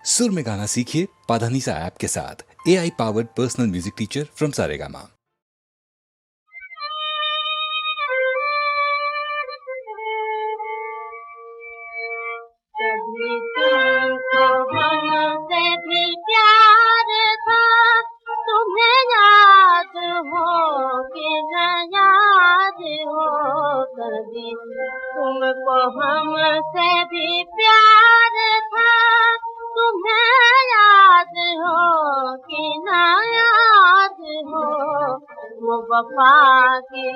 सुर में गाना सीखिए पाधानीसा ऐप के साथ। AI powered personal music teacher from Saregama. कभी तुमको हमसे भी प्यार था, तुम्हें याद हो कि न याद हो। कभी तुमको हमसे भी प्यार था, तुम्हें याद हो कि न याद हो। वो वफा की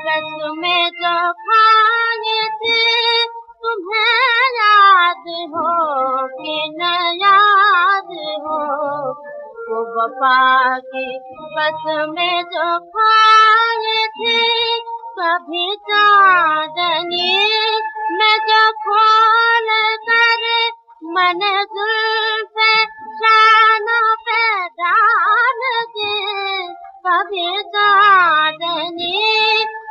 रस्में जो खाए थे, तुम्हें याद हो कि न याद हो। वो वफा की कसमें जो खाए थे, कभी चांदनी में जो खोल कर मन जुल्फे शानों पे डाल दे। कभी चांदनी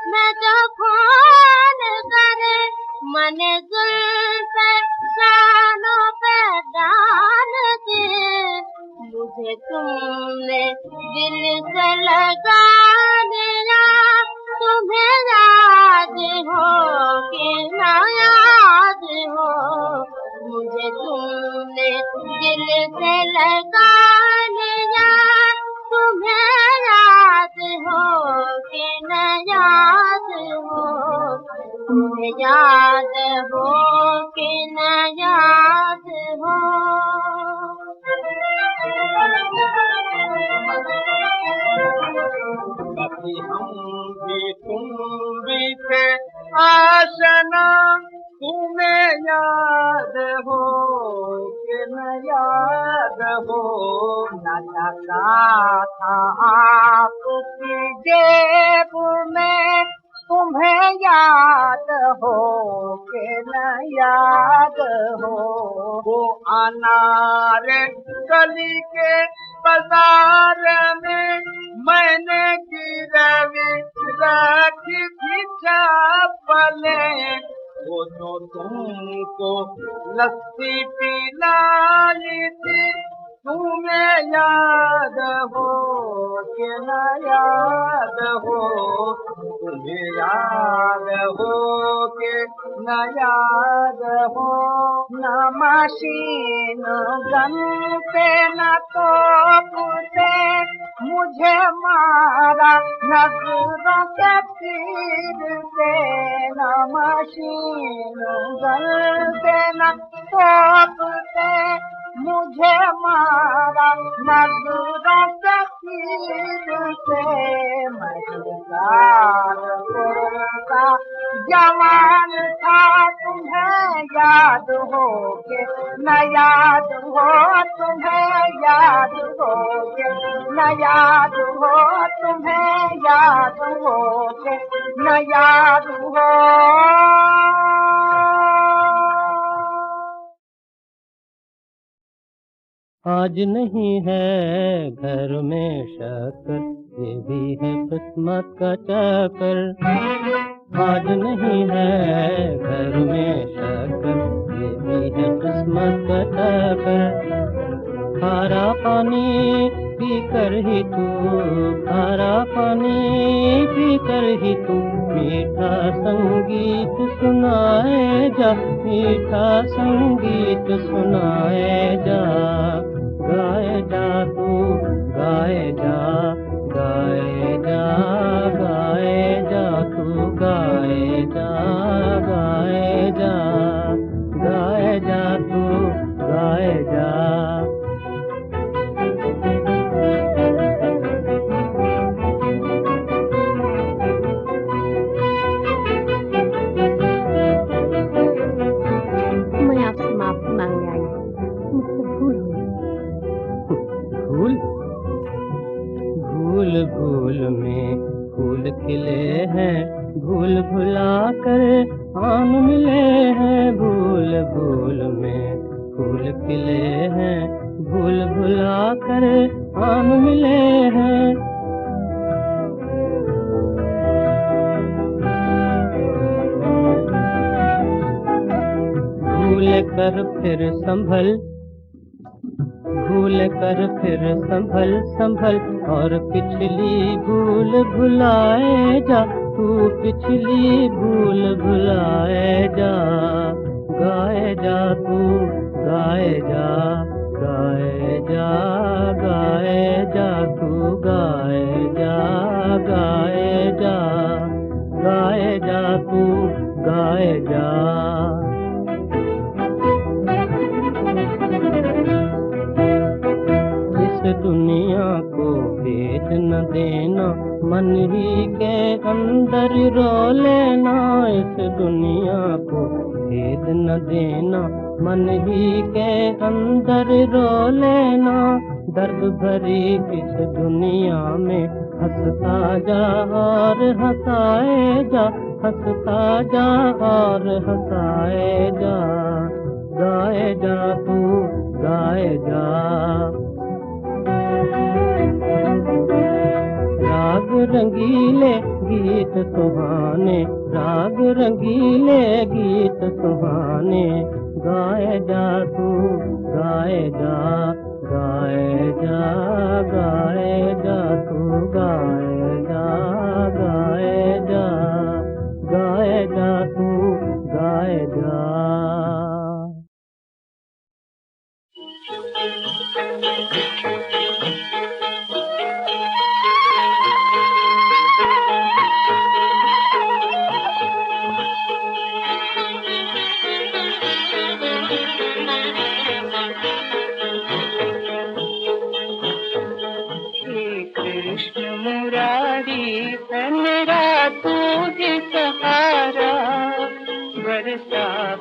में जो खोल कर मन जुल्फे शानों पे डाल दे। मुझे तुमने दिल से लगा लिया, तुम्हें याद हो कि न याद हो। मुझे तुमने दिल से लगा लिया, तुम्हें याद हो कि न याद हो। तुम्हें याद हो कि न याद हो। कभी हम भी तुम भी थे आशना, तुम्हें याद हो कि न याद हो। न लगा था आपकी जेब में, तुम्हें याद हो कि न याद हो। वो अनार कली के बाजार में मैंने गिरवी रखी थी चप्पलें, वो जो तुमको लस्सी पिलाई थी, तुम्हें याद हो कि न याद हो। तुम्हें याद हो कि न याद हो। न मशीन गन पे न तोप से मुझे मारा नजरों के तीर से। न मशीन गन पे न तोप से मुझे मारा नजरों के तीर से। मैं का जवान था, तुम्हें याद हो के न याद हो। तुम्हें याद हो के न याद हो। तुम्हें याद हो के न याद हो। आज नहीं है घर में शक्कर, ये भी है किस्मत का चक्कर। आज नहीं है घर में शक्कर, ये भी है किस्मत का चक्कर। खारा पानी पी कर ही तू, खारा पानी पी कर ही तू मीठा संगीत सुनाए जा, मीठा संगीत सुनाए जा। गाए जा तू, गाए जा, गाए जा, गाए जा तू, गाए जा, गाए जा, गाए जा तू, गाए जा। मैं आपसे माफी मांगने आई हूँ, मुझसे भूल हुई। भूल भूल भूल में फूल खिले हैं, भूल भुला कर आम मिले हैं। भूल भूल में फूल खिले हैं, भूल भुला कर आम मिले हैं। भूल कर फिर संभल भूल कर फिर संभल संभल, और पिछली भूल भुलाए जा, तू पिछली भूल भुलाए जा। गाए जा तू गाए जा, गाए जा गाए जा तू गाए जा, गाए जा गाए जा तू गाए जा। दुनिया को भेद न देना, मन ही के अंदर रो लेना। इस दुनिया को भेद न देना, मन ही के अंदर रो लेना। दर्द भरी इस दुनिया में हंसता जा और हंसाए जा, हंसता जा और हंसाए जा। गाए जा तू गाए जा। राग रंगीले गीत सुहाने, राग रंगीले गीत सुहाने। गाए जा तू गाए जा, गाए जा गाए जा तू गाए जा, गाए जा गाए जा तू गाए जा।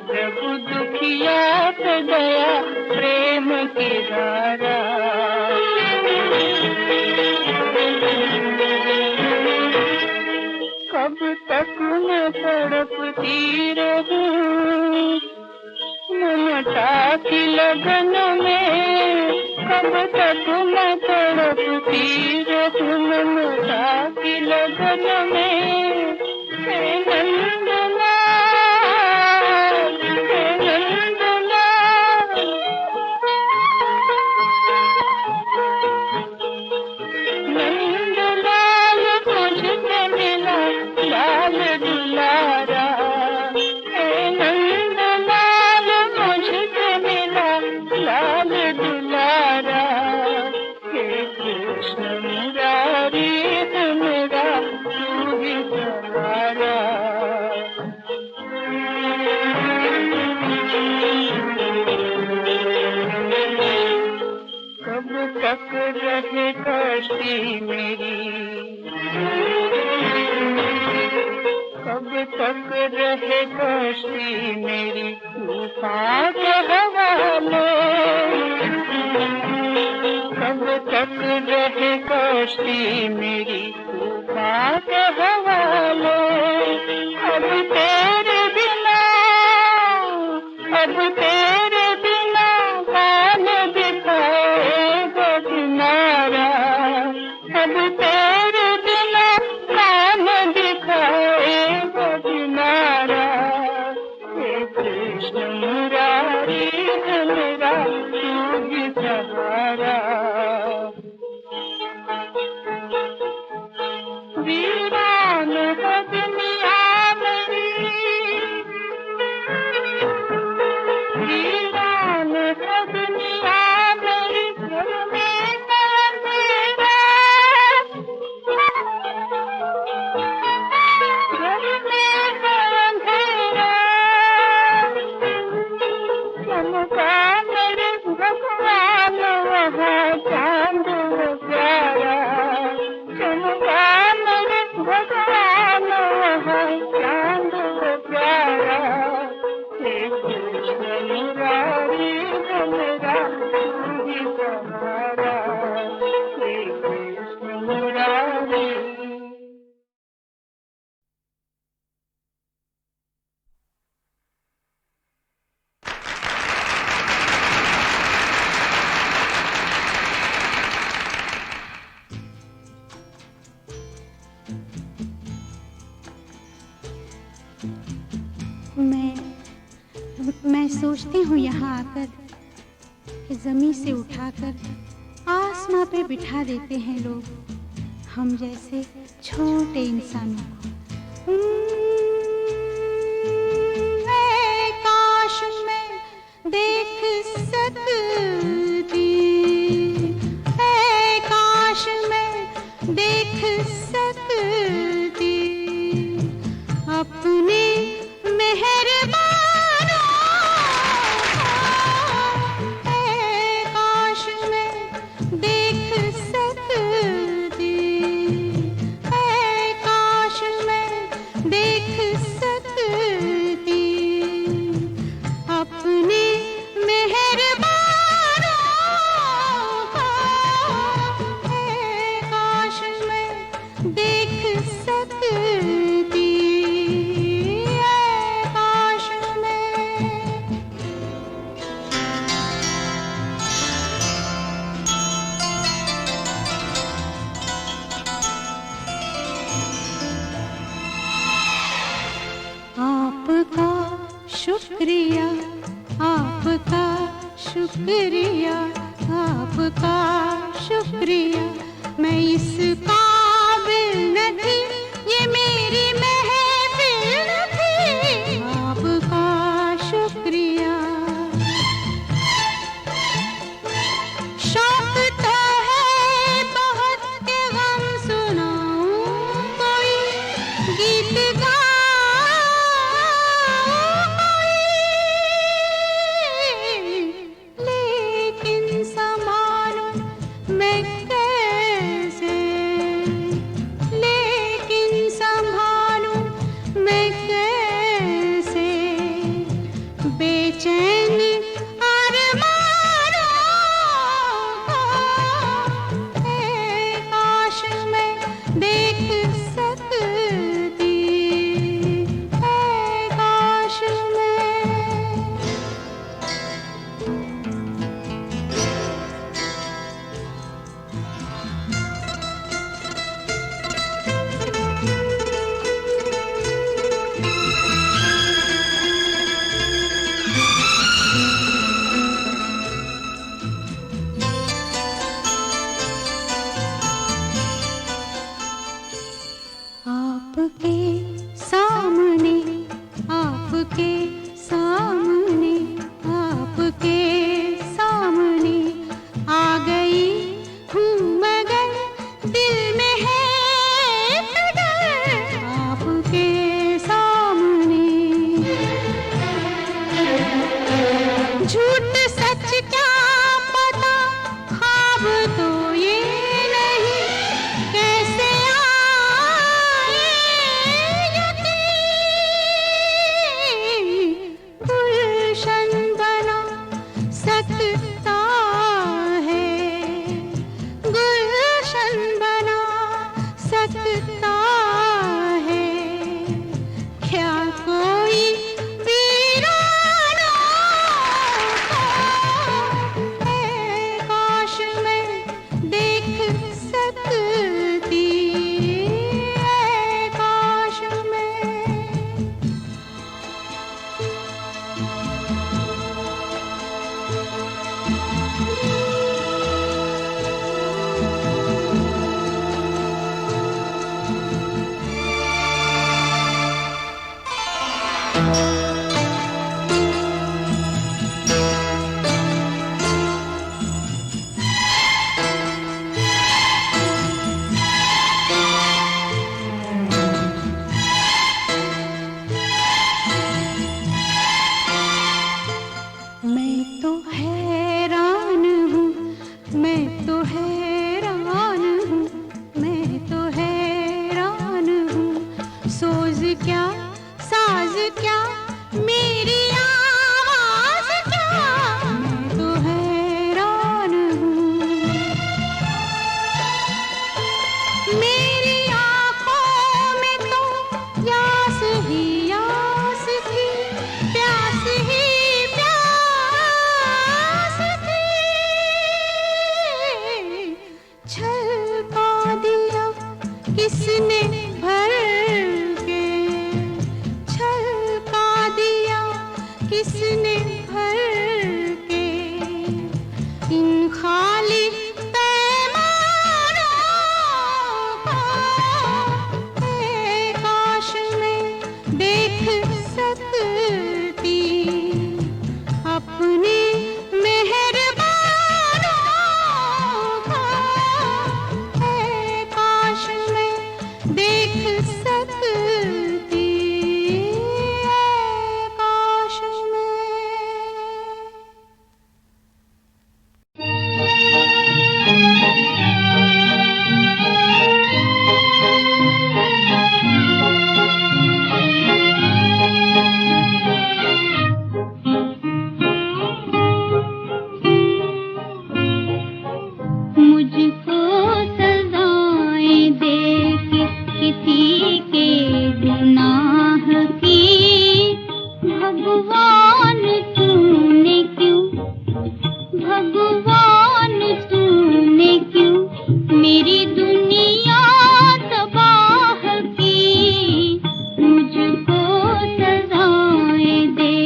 प्रभु दुखिया पे दया प्रेम की धारा। कब तक मैं तड़पती रहूं ममता की लगन में, कब तक मैं तड़पती रहूं ममता की लगन में। तक रहे कश्ती मेरी, कब तक रहे कश्ती मेरी तूफान के हवाले। कब तक रहे कश्ती मेरी तूफान के हवाले। अब तेरे बिना, अब तेरे बिना कौन दिखाएगा किनारा। अब तेरे बिना कौन दिखाएगा किनारा। हे कृष्ण मुरारी मेरा तू ही सहारा। वीरान है दुनिया मेरी, वीरान है दुनिया मेरी। घर में अंधेरा, घर में अंधेरा। चमका मेरे भगवान वहाँ चांद वो प्यारा। चमका मेरे भगवान वहाँ चांद वो प्यारा। हे कृष्ण मुरारी मेरा तू ही सहारा। हे कृष्ण मुरारी। मैं सोचती हूँ यहाँ आकर कि जमी से उठाकर आसमां पे बिठा देते हैं लोग हम जैसे छोटे इंसानों को। काश मैं देख सकती, काश मैं देख सकती अपने मेहरबानों, काश मैं देख सकती, काश मैं देख सकती अपने मेहरबानों, काश मैं देख सकती, काश मैं। आपका शुक्रिया, आपका शुक्रिया, आपका शुक्रिया, मैं इस काबिल न थी, ये मेरी महफिल न थी, आपका शुक्रिया। शौक तो है बहुत के गम सुनाऊं, कोई गीत लेकिन संभालूं मैं कैसे, लेकिन खाली पैमानों को काश मैं देख सकती अपने मेहरबानों को, काश मैं देख सकती काश मैं। मुझको सजाएं दे के किसी के गुनाह की, भगवान तूने क्यों, भगवान तूने क्यों मेरी दुनिया तबाह की। मुझको सजाएं दे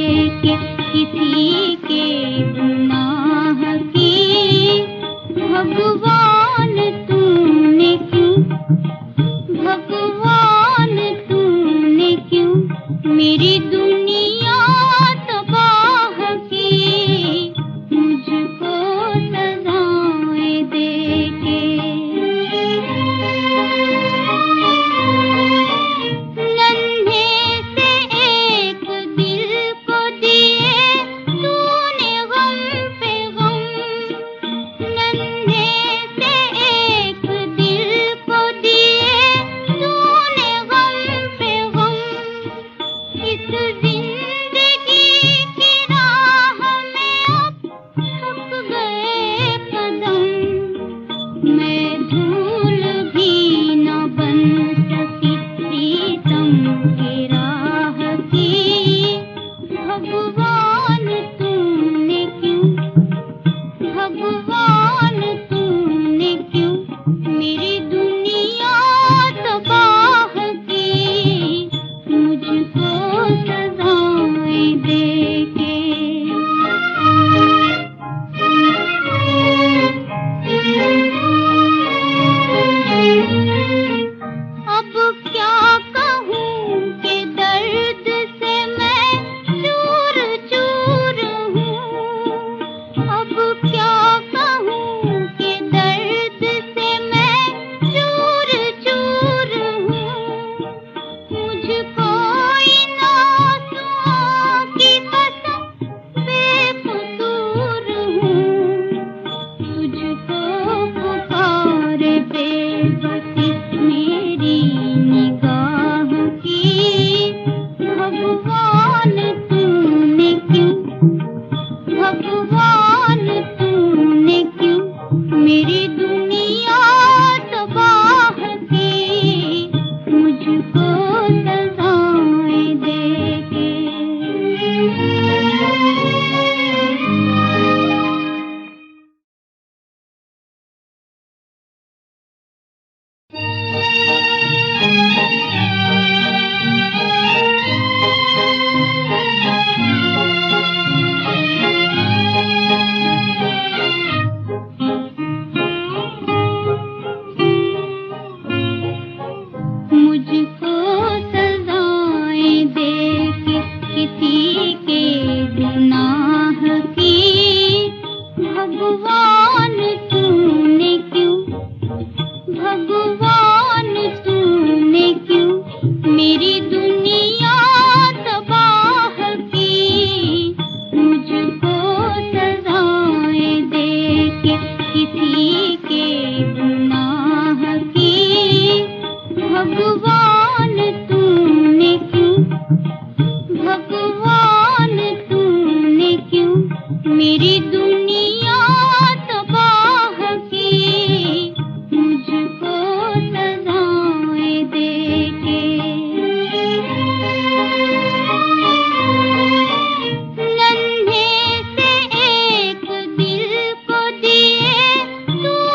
के किसी के गुनाह की, भगवान तूने क्यों, भगवान तूने क्यों मेरी दुनिया तबाह की। मुझको सजाएं दे के नन्हे से एक दिल को दिए तूने गम पे गम, नन्हे से एक दिल को दिए तूने गम पे गम। इस जिंदगी की राह में अब थक गए कदम, मैं धूल भी न बन सकी प्रीतम की राह की। भगवान तूने क्यों, भगवान तूने क्यों मेरी दुनिया तबाह की। मुझको सजाएं दे के अब क्या कहूँ कि दर्द से मैं चूर चूर हूँ। अब क्या कहूँ कि दर्द से मैं चूर चूर हूँ। मुझको इन आंसुओं की कसम बेकसूर हूँ। तुझको पुकारे बेबसी मेरी निगाह की। भगवान तूने क्यों, भगवान तूने क्यों मेरी दुनिया तबाह की। मुझको सजाएं दे के मुझको सजाएं दे के किसी के गुनाह की। भगवान तूने क्यों, भगवान तूने क्यों मेरी दुनिया तबाह की। मुझको सजाएं दे के किसी के गुनाह की। भगवान तूने क्यों, भगवान तूने क्यों मेरी दुनिया तबाह की। मुझको सजाएं दे के नन्हे से एक दिल को दिए तूने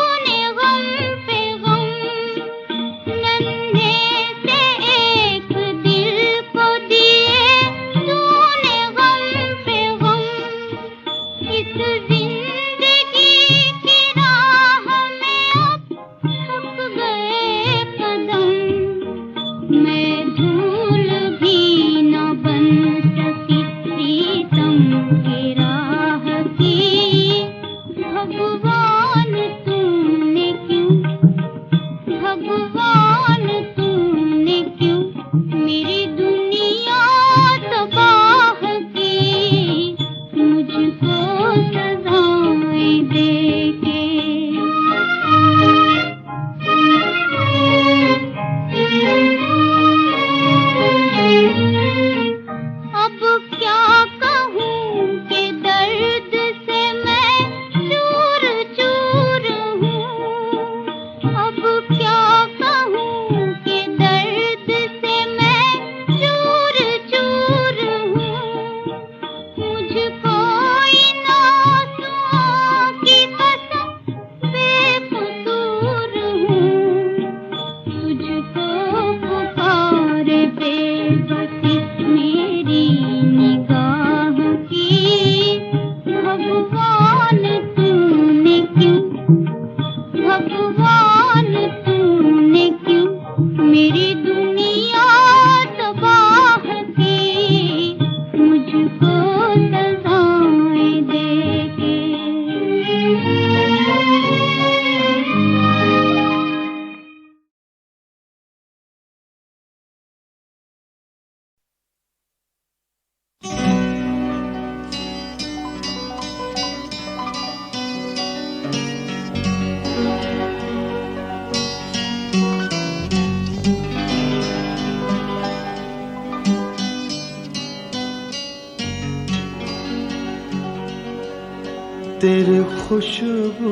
खुशबू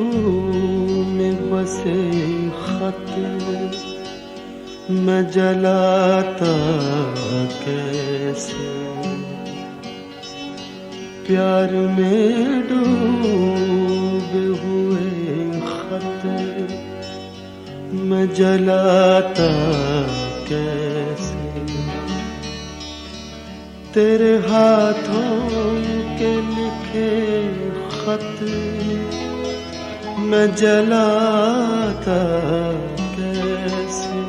में बसे खत मैं जलाता कैसे, प्यार में डूबे हुए खत मैं जलाता कैसे, तेरे हाथों के लिखे खत मैं जलाता कैसे,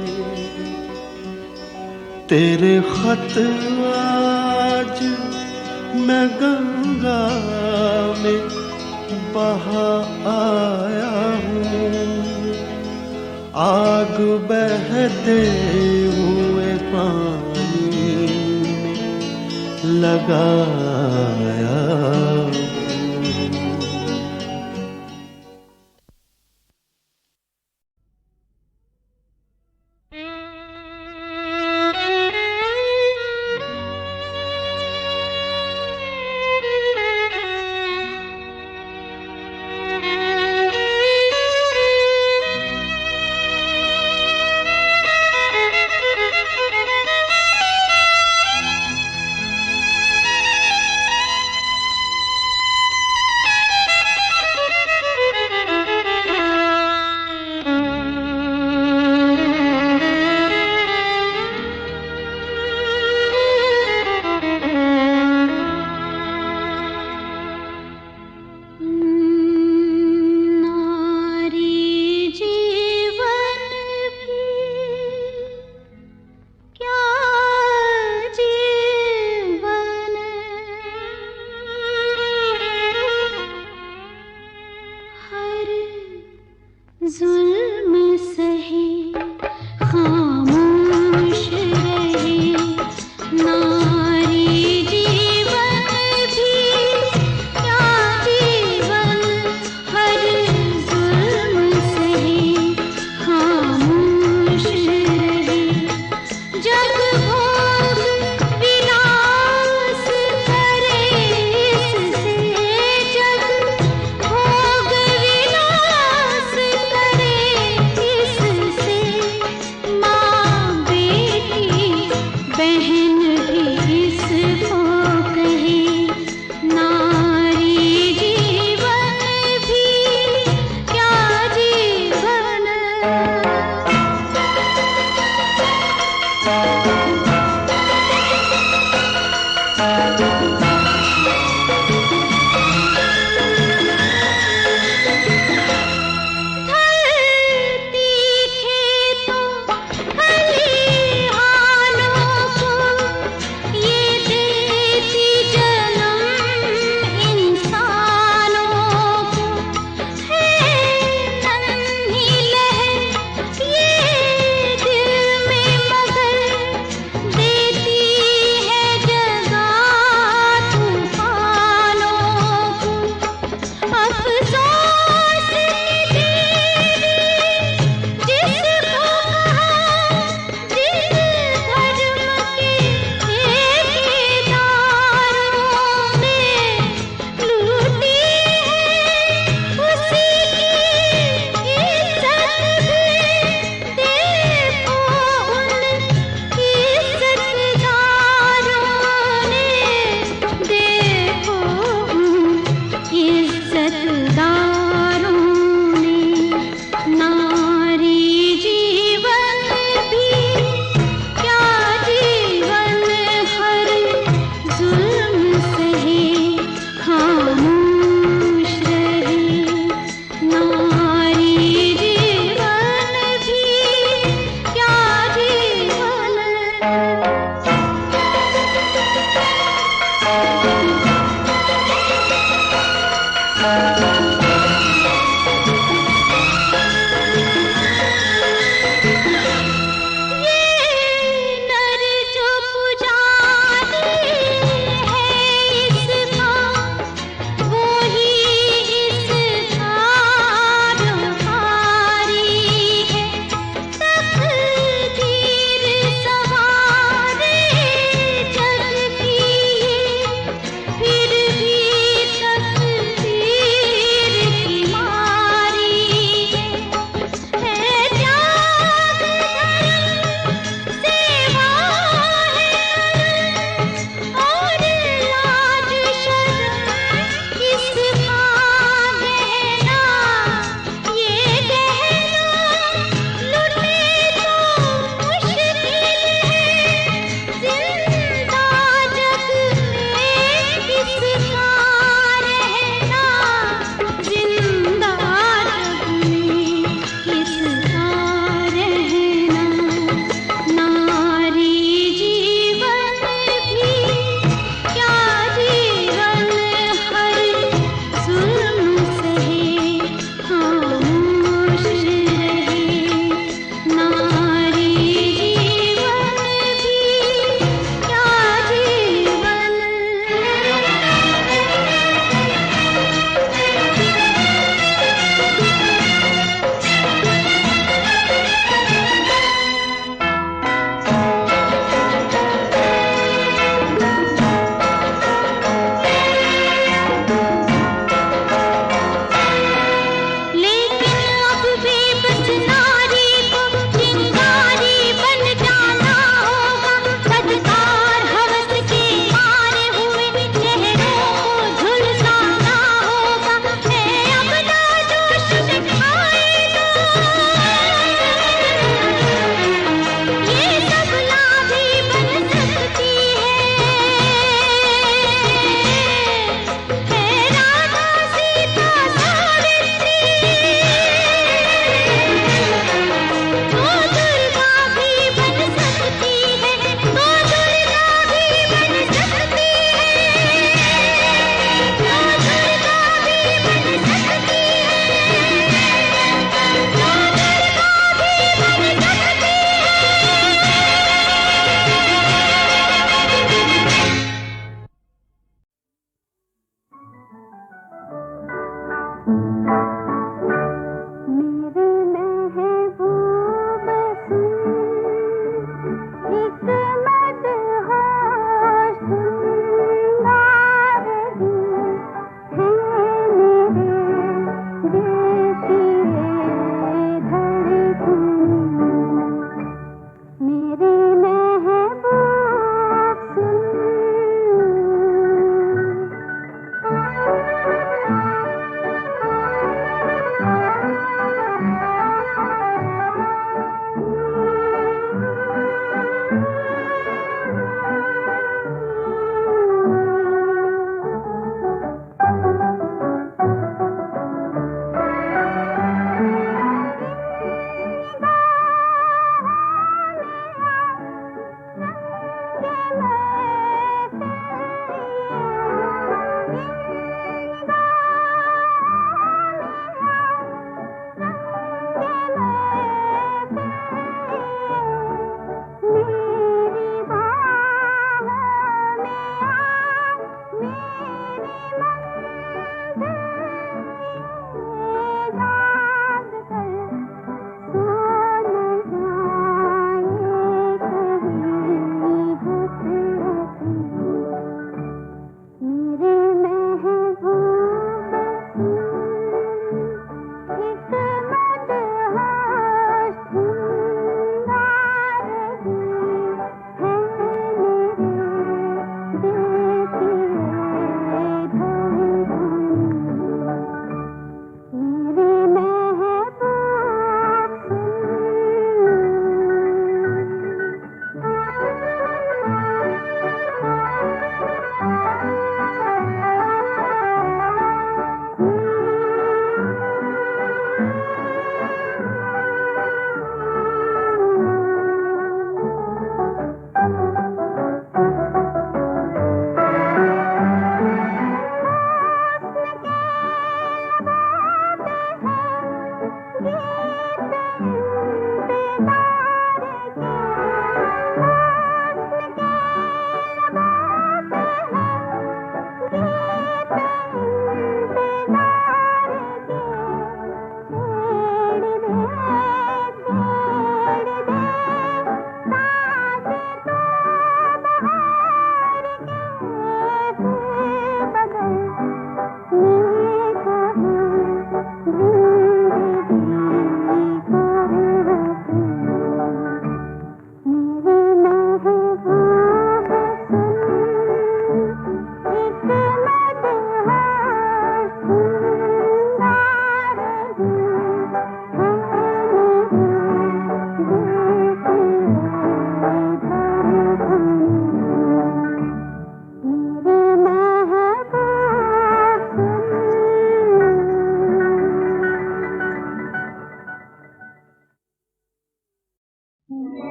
तेरे खत आज मैं गंगा में बहा आया हूँ, आग बहते हुए पानी में लगाया। करे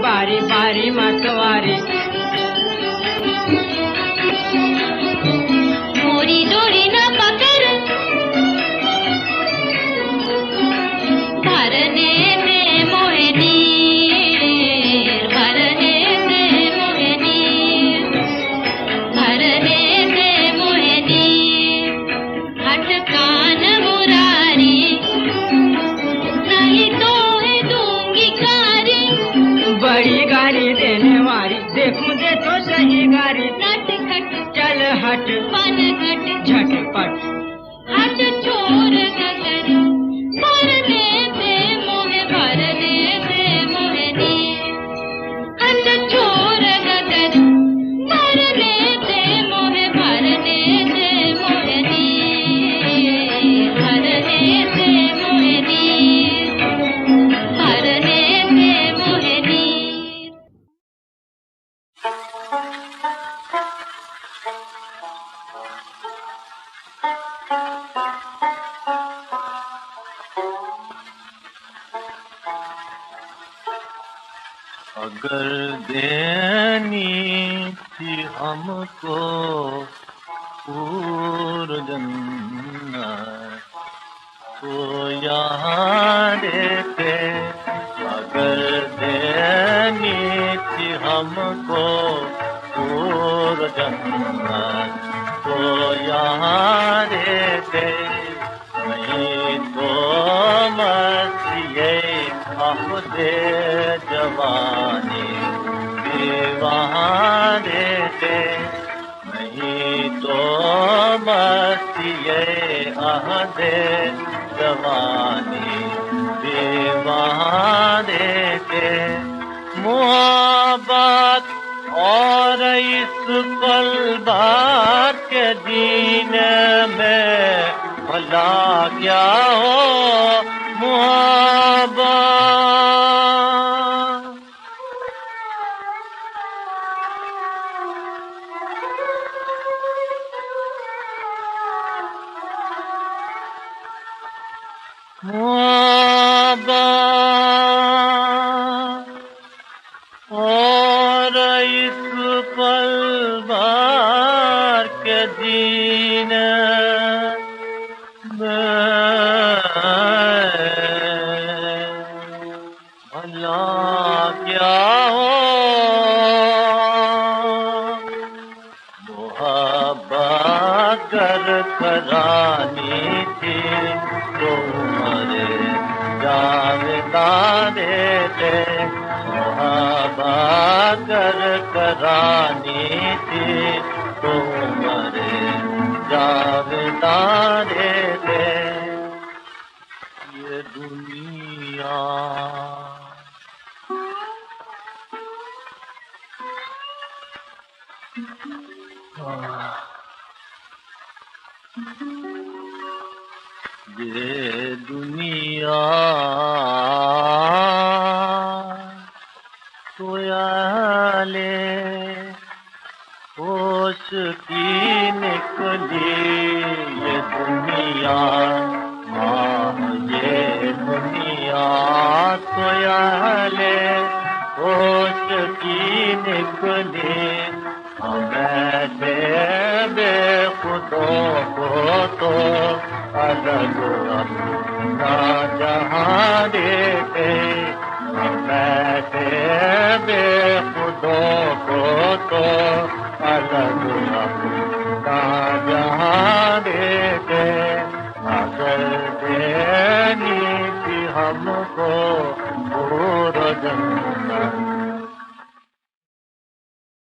बारी बारी मतवारी मोरी डोरी न पकड़ भरने दे मोहिनी भरने दे मोहिनी भरने दे मोहिनी अटकान मुरारी नहीं तो है दूंगी गारी बड़ी गाड़ी देने वाली देखूं दे तो सही गाड़ी नटखट चल हट पनघट झटपट हट छोर गगन भरने दे मोहे भरने दे मोहिनी हट छोर गगन भरने दे मोहे भरने दे मोहिनी भरने दे मोहिनी भरने दे मोहिनी अगर देनी थी हमको पूर्ण जन्नत तो यहाँ देते अगर देनी थी हमको पूर्ण जन्नत तो यहाँ देते नहीं तो मसीहे दे जवानी वहाँ देते नहीं तो मसीहे दे जवानी वहाँ देते मोहब्बत और इस पल बात के जीने में भला क्या हो मोहब्बत और इस पल भर के जीने भला क्या हो मोहब्बत कर करानी थी तो मरे जावेदा देते मोहब्बत कर करानी थी तो मरे जावेदा देते ये दुनिया ये दुनिया सोयाले होश की निकली ये दुनिया